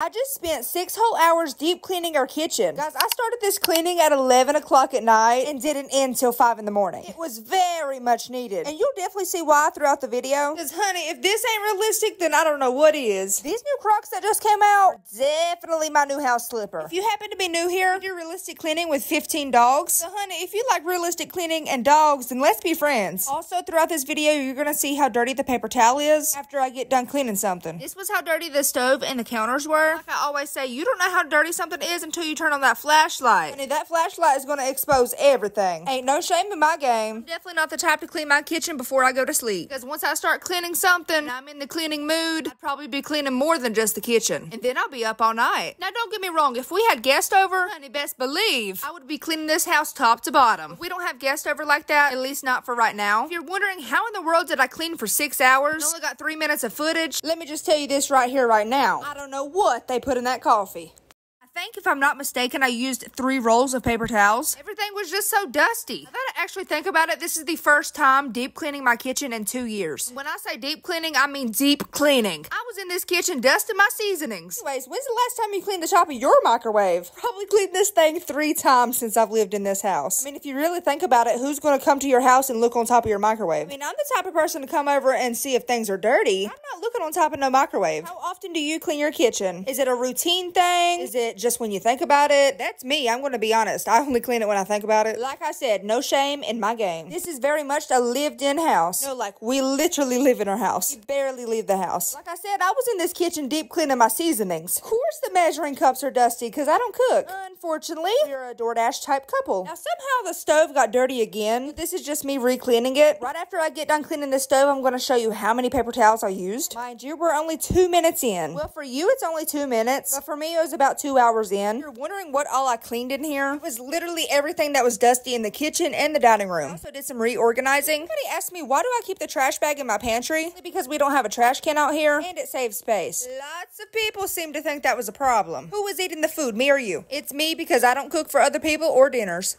I just spent 6 whole hours deep cleaning our kitchen. Guys, I started this cleaning at 11 o'clock at night and didn't end till 5 in the morning. It was very much needed. And you'll definitely see why throughout the video. Because, honey, if this ain't realistic, then I don't know what is. These new Crocs that just came out are definitely my new house slipper. If you happen to be new here, I do realistic cleaning with 15 dogs. So, honey, if you like realistic cleaning and dogs, then let's be friends. Also, throughout this video, you're going to see how dirty the paper towel is after I get done cleaning something. This was how dirty the stove and the counters were. Like I always say, you don't know how dirty something is until you turn on that flashlight. Honey, that flashlight is going to expose everything. Ain't no shame in my game. I'm definitely not the type to clean my kitchen before I go to sleep. Because once I start cleaning something, and I'm in the cleaning mood, I'd probably be cleaning more than just the kitchen. And then I'll be up all night. Now, don't get me wrong. If we had guests over, honey, best believe I would be cleaning this house top to bottom. If we don't have guests over like that, at least not for right now. If you're wondering how in the world did I clean for 6 hours and only got 3 minutes of footage, let me just tell you this right here, right now. I don't know what they put in that coffee. I think, if I'm not mistaken, I used 3 rolls of paper towels. Everything was just so dusty. Now that I actually think about it, this is the first time deep cleaning my kitchen in 2 years. When I say deep cleaning, I mean deep cleaning. I was in this kitchen dusting my seasonings. Anyways, when's the last time you cleaned the top of your microwave? Probably cleaned this thing 3 times since I've lived in this house. I mean, if you really think about it, who's going to come to your house and look on top of your microwave? I mean, I'm the type of person to come over and see if things are dirty. I'm not looking on top of no microwave. How often do you clean your kitchen? Is it a routine thing? Is it just when you think about it? That's me. I'm going to be honest. I only clean it when I think about it. Like I said, no shame in my game. This is very much a lived-in house. No, like, we literally live in our house. We barely leave the house. Like I said, I was in this kitchen deep cleaning my seasonings. Of course the measuring cups are dusty because I don't cook. Unfortunately, we're a DoorDash type couple. Now, somehow the stove got dirty again. This is just me re-cleaning it. Right after I get done cleaning the stove, I'm going to show you how many paper towels I used. Mind you, we're only 2 minutes in. Well, for you, it's only 2 minutes, but for me, it was about 2 hours in. If you're wondering what all I cleaned in here, it was literally everything that was dusty in the kitchen and the dining room. I also did some reorganizing. Somebody asked me, why do I keep the trash bag in my pantry? Because we don't have a trash can out here, and it saves space. Lots of people seem to think that was a problem. Who was eating the food, me or you? It's me, because I don't cook for other people or dinners.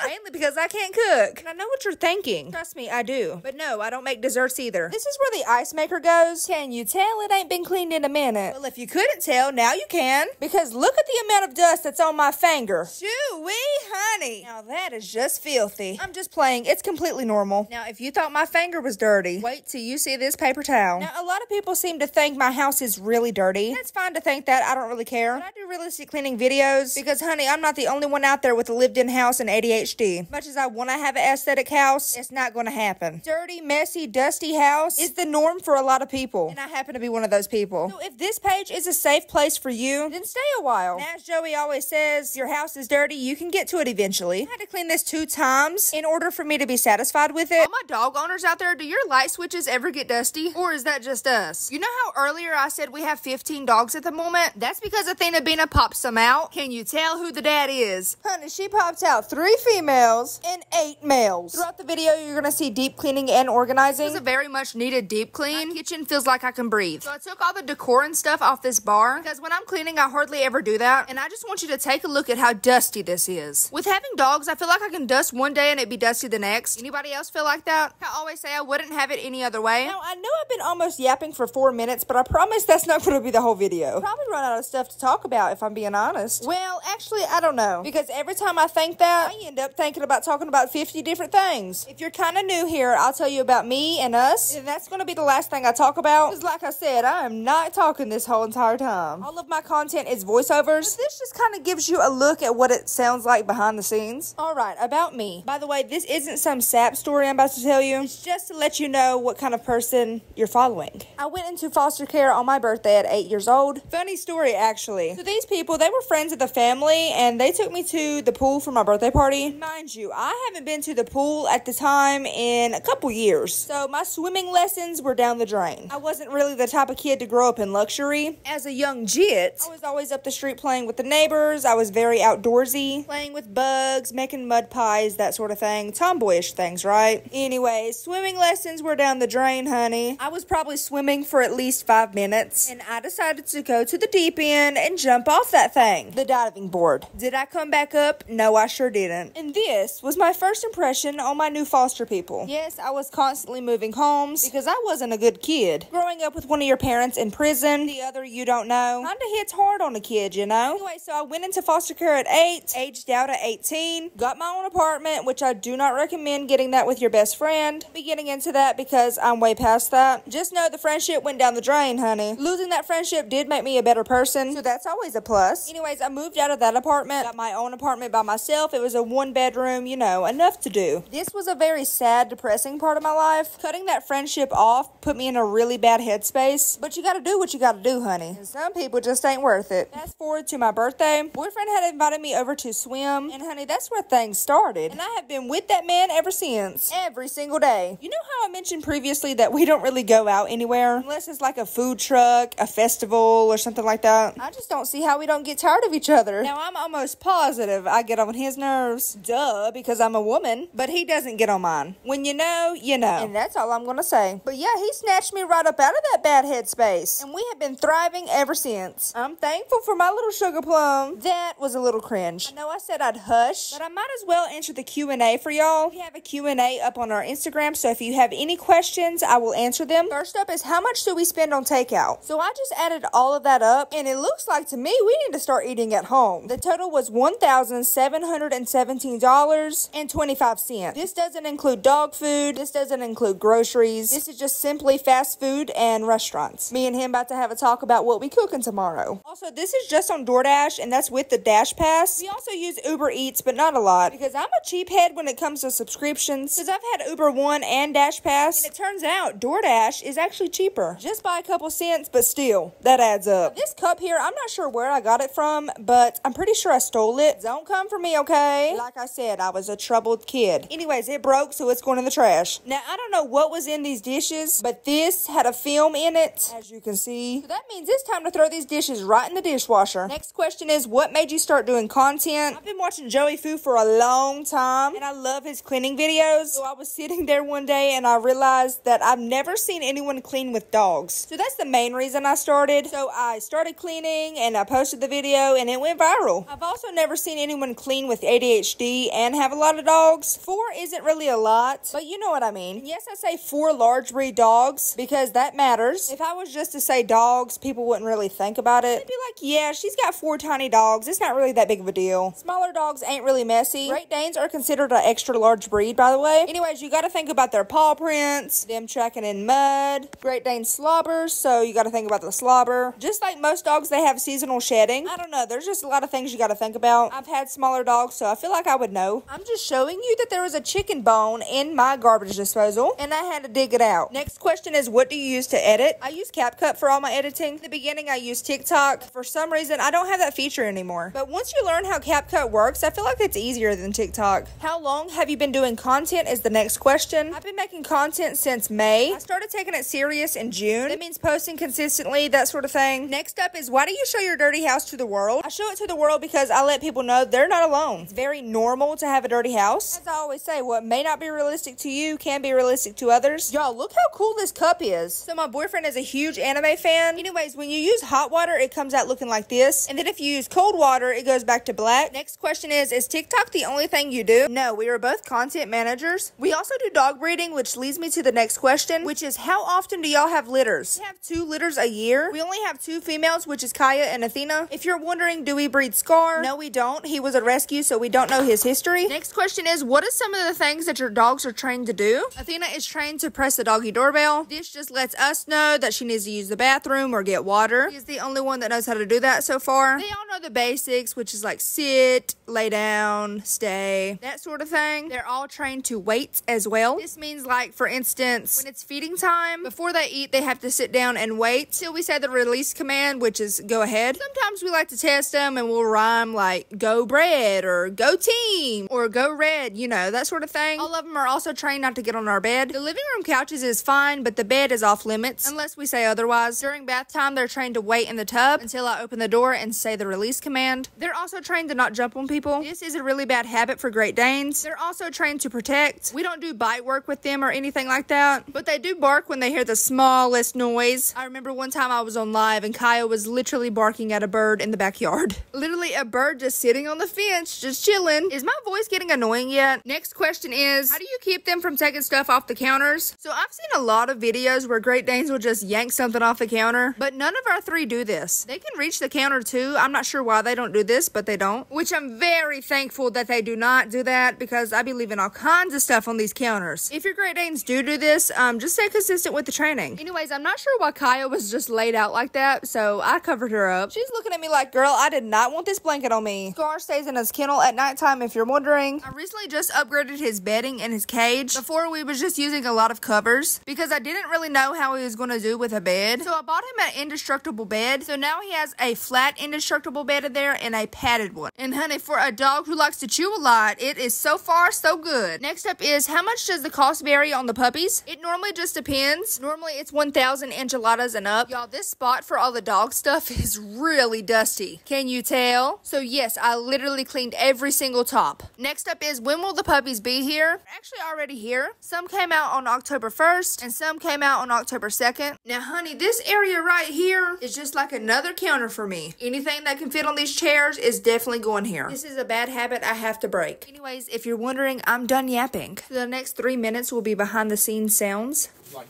Mainly because I can't cook. And I know what you're thinking. Trust me, I do. But no, I don't make desserts either. This is where the ice maker goes. Can you tell it ain't been cleaned in a minute? Well, if you couldn't tell, now you can. Because look at the amount of dust that's on my finger. Shoo-wee, honey. Now that is just filthy. I'm just playing. It's completely normal. Now, if you thought my finger was dirty, wait till you see this paper towel. Now, a lot of people seem to think my house is really dirty. It's fine to think that. I don't really care. But I do realistic cleaning videos because, honey, I'm not the only one out there with a lived-in house and ADHD. Much as I want to have an aesthetic house, it's not going to happen. Dirty, messy, dusty house is the norm for a lot of people. And I happen to be one of those people. So if this page is a safe place for you, then stay a while. And as Joey always says, your house is dirty, you can get to it eventually. I had to clean this 2 times in order for me to be satisfied with it. All my dog owners out there, do your light switches ever get dusty? Or is that just us? You know how earlier I said we have 15 dogs at the moment? That's because Athena Bina popped some out. Can you tell who the dad is? Honey, she popped out 3 females and 8 males. Throughout the video, you're gonna see deep cleaning and organizing. This is a very much needed deep clean. My kitchen feels like I can breathe. So I took all the decor and stuff off this bar because when I'm cleaning, I hardly ever do that. And I just want you to take a look at how dusty this is. With having dogs, I feel like I can dust one day and it be dusty the next. Anybody else feel like that? I always say I wouldn't have it any other way. Now, I know I've been almost yapping for 4 minutes, but I promise that's not going to be the whole video. I'll probably run out of stuff to talk about if I'm being honest. Well, actually, I don't know. Because every time I think that, I end up thinking about talking about 50 different things. If you're kind of new here, I'll tell you about me and us. And that's going to be the last thing I talk about. Because like I said, I am not talking this whole entire time. All of my content is voiceovers. But this just kind of gives you a look at what it sounds like behind the scenes. Alright, about me. By the way, this isn't some sap story I'm about to tell you. It's just to let you know what kind of person you're following. I went into foster care on my birthday at 8 years old. Funny story, actually. So these people, they were friends of the family, and they took me to the pool for my birthday party. Mind you, I haven't been to the pool at the time in a couple years. So my swimming lessons were down the drain. I wasn't really the type of kid to grow up in luxury. As a young jit, I was always up the street playing with the neighbors. I was very outdoorsy, playing with bugs, making mud pies, that sort of thing. Tomboyish things, right? Anyway, swimming lessons were down the drain, honey. I was probably swimming for at least 5 minutes, and I decided to go to to the deep end and jump off that thing, the diving board. Did I come back up? No, I sure didn't. And this was my first impression on my new foster people. Yes, I was constantly moving homes because I wasn't a good kid. Growing up with one of your parents in prison, the other you don't know, kinda hits hard on a kid, you know? Anyway, so I went into foster care at 8, aged out at 18, got my own apartment, which I do not recommend getting that with your best friend. Be getting into that because I'm way past that. Just know the friendship went down the drain, honey. Losing that friendship did make me a better person, so that's always a plus. Anyways, I moved out of that apartment, got my own apartment by myself. It was a 1-bedroom, you know, enough to do. This was a very sad, depressing part of my life. Cutting that friendship off put me in a really bad headspace, but you gotta do what you gotta do, honey. And some people just ain't worth it. Fast forward to my birthday. Boyfriend had invited me over to swim, and honey, that's where things started. And I have been with that man ever since. Every single day. You know how I mentioned previously that we don't really go out anywhere unless it's like a food truck, a festival, or something like that? I just don't see how we don't get tired of each other. Now, I'm almost positive I get on his nerves. Duh, because I'm a woman. But he doesn't get on mine. When you know, you know. And that's all I'm gonna say. But yeah, he snatched me right up out of that bad headspace. And we have been thriving ever since. I'm thankful for my little sugar plum. That was a little cringe. I know I said I'd hush, but I might as well answer the Q&A for y'all. We have a Q&A up on our Instagram, so if you have any questions, I will answer them. First up is, how much do we spend on takeout? So I just added all of that up, and it looks like to me we need to start eating at home. The total was $1,717.25. This doesn't include dog food. This doesn't include groceries. This is just simply fast food and restaurants. Me and him about to have a talk about what we cooking tomorrow. Also, this is just on DoorDash, and that's with the Dash Pass. We also use Uber Eats, but not a lot, because I'm a cheaphead when it comes to subscriptions, because I've had Uber One and Dash Pass, and it turns out DoorDash is actually cheaper. Just by a couple cents, but still, that adds up. This cup here, I'm not sure where I got it from, but I'm pretty sure I stole it. Don't come for me, okay? Like I said, I was a troubled kid. Anyways, it broke, so it's going in the trash. Now, I don't know what was in these dishes, but this had a film in it, as you can see. So that means it's time to throw these dishes right in the dishwasher. Next question is, what made you start doing content? I've been watching Joey Fu for a long time, and I love his cleaning videos. So I was sitting there one day, and I realized that I've never seen anyone clean with dogs. So that's the main reason I started. So I started cleaning, and I posted the video, and it went viral. I've also never seen anyone clean with ADHD and have a lot of dogs. 4 isn't really a lot, but you know what I mean. And yes, I say 4 large breed dogs because that matters. If I was just to say dogs, people wouldn't really think about it. They'd be like, yeah, she's got 4 tiny dogs. It's not really that big of a deal. Smaller dogs ain't really messy. Great Danes are considered an extra large breed, by the way. Anyways, you gotta think about their paw prints, them tracking in mud. Great Dane slobbers, so you gotta think about the slobber. Just like most dogs, they have seasonal shedding. I don't know, there's just a lot of things you gotta think about. I've had smaller dogs, so I feel like I would know. I'm just showing you that there was a chicken bone in my garbage disposal, and I had to dig it out. Next question is, what do you use to edit? I use CapCut for all my editing. In the beginning, I used TikTok. For some reason, I don't have that feature anymore. But once you learn how CapCut works, I feel like it's easier than TikTok. How long have you been doing content is the next question. I've been making content since May. I started taking it serious in June. That means posting consistently, that sort of thing. Next up is, why do you show your dirty house to the world? I show it to the world because I let people know they're not alone. It's very normal to have a dirty house. As I always say, what may not be realistic to you can be realistic to others. Y'all, look how cool this cup is. So my boyfriend is a huge anime fan. Anyways, when you use hot water, it comes out looking like this. And then if you use cold water, it goes back to black. Next question is TikTok the only thing you do? No, we are both content managers. We also do dog breeding, which leads me to the next question, which is, how often do y'all have litters? We have 2 litters a year. We only have 2 females, which is Kaya and Athena. If you're wondering, do we breed Scar? No, we don't. He was a rescue, so we don't know his history. Next question is, what is some of the things that your dogs are trained to do? Athena is trained to press the doggy doorbell. This just lets us know that she needs to use the bathroom or get water. He's the only one that knows how to do that so far. They all know the basics, which is like sit, lay down, stay, that sort of thing. They're all trained to wait as well. This means, like, for instance, when it's feeding time, before they eat, they have to sit down and wait till we say the release command, which is go ahead. Sometimes we like to test them and we'll rhyme like go bread or go team or go red, you know, that sort of thing. All of them are also trained not to get on our bed. The living room couches is fine, but the bed is off limits unless we say otherwise. During bath time, they're trained to wait in the tub until I I open the door and say the release command. They're also trained to not jump on people. This is a really bad habit for Great Danes. They're also trained to protect. We don't do bite work with them or anything like that, but they do bark when they hear the smallest noise. I remember one time I was on live and Kaya was literally barking at a bird in the backyard. Literally a bird just sitting on the fence, just chilling. Is my voice getting annoying yet? Next question is, how do you keep them from taking stuff off the counters? So I've seen a lot of videos where Great Danes will just yank something off the counter, but none of our three do this. They can reach the counter too. I'm not sure why they don't do this, but they don't, which I'm very thankful that they do not do that, because I be leaving all kinds of stuff on these counters. If your Great Danes do this, just stay consistent with the training. Anyways, I'm not sure why Kaya was just laid out like that, so I covered her up. She's looking at me like, girl, I did not want this blanket on me. Scar stays in his kennel at nighttime, if you're wondering. I recently just upgraded his bedding in his cage. Before, we was just using a lot of covers because I didn't really know how he was going to do with a bed. So I bought him an indestructible bed. So now he has a flat indestructible bed in there and a padded one. And honey, for a dog who likes to chew a lot, it is so far so good. Next up is, how much does the cost vary on the puppies? It normally just depends. Normally it's 1,000 enchiladas and up. Y'all, this spot for all the dog stuff is really dusty. Can you tell? So yes, I literally cleaned every single top. Next up is, when will the puppies be here? They're actually already here. Some came out on October 1st and some came out on October 2nd. Now honey, this area right here is just like another counter for me. Anything that can fit on these chairs is definitely going here. This is a bad habit I have to break. Anyways, if you're wondering, I'm done yapping. The next 3 minutes will be behind the scenes sounds. Like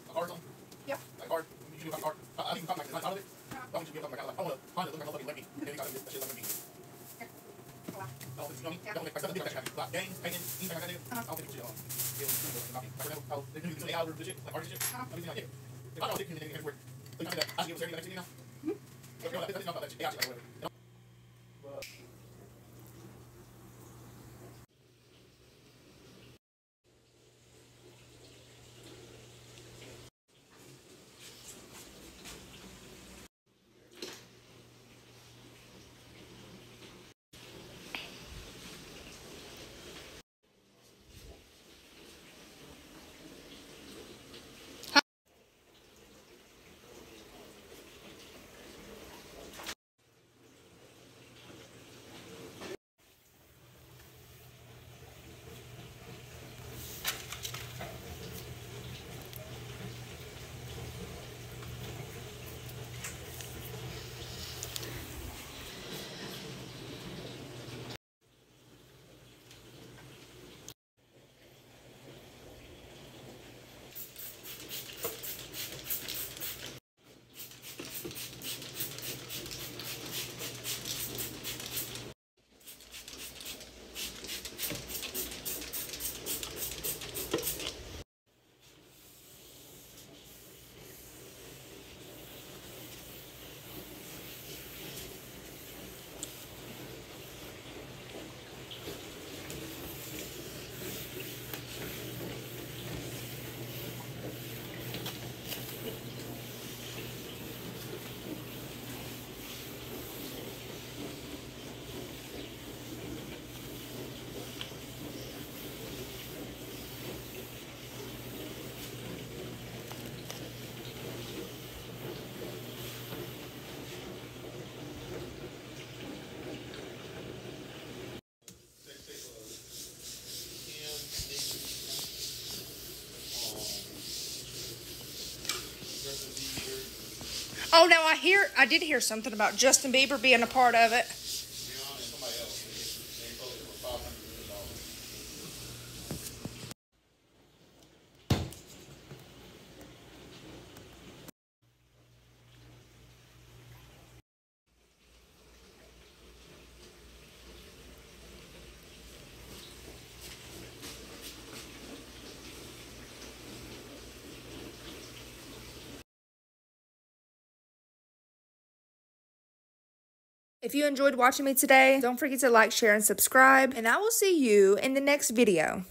a card song? Yep. Like a card? You should do a card. I think you come like out of it. Why don't you give them like I want to find it, look like me. And you got to get that shit like me. I don't think you know me. I don't think I said like games, painting, anything like that. I don't think you should like they do the hours, the shit, like art shit. Everything like that. If I don't think anything everywhere, so you know that I should give a charity like now. So you know that this is not about that shit. Yeah, like whatever. Oh, now I did hear something about Justin Bieber being a part of it. If you enjoyed watching me today, don't forget to like, share, and subscribe, and I will see you in the next video.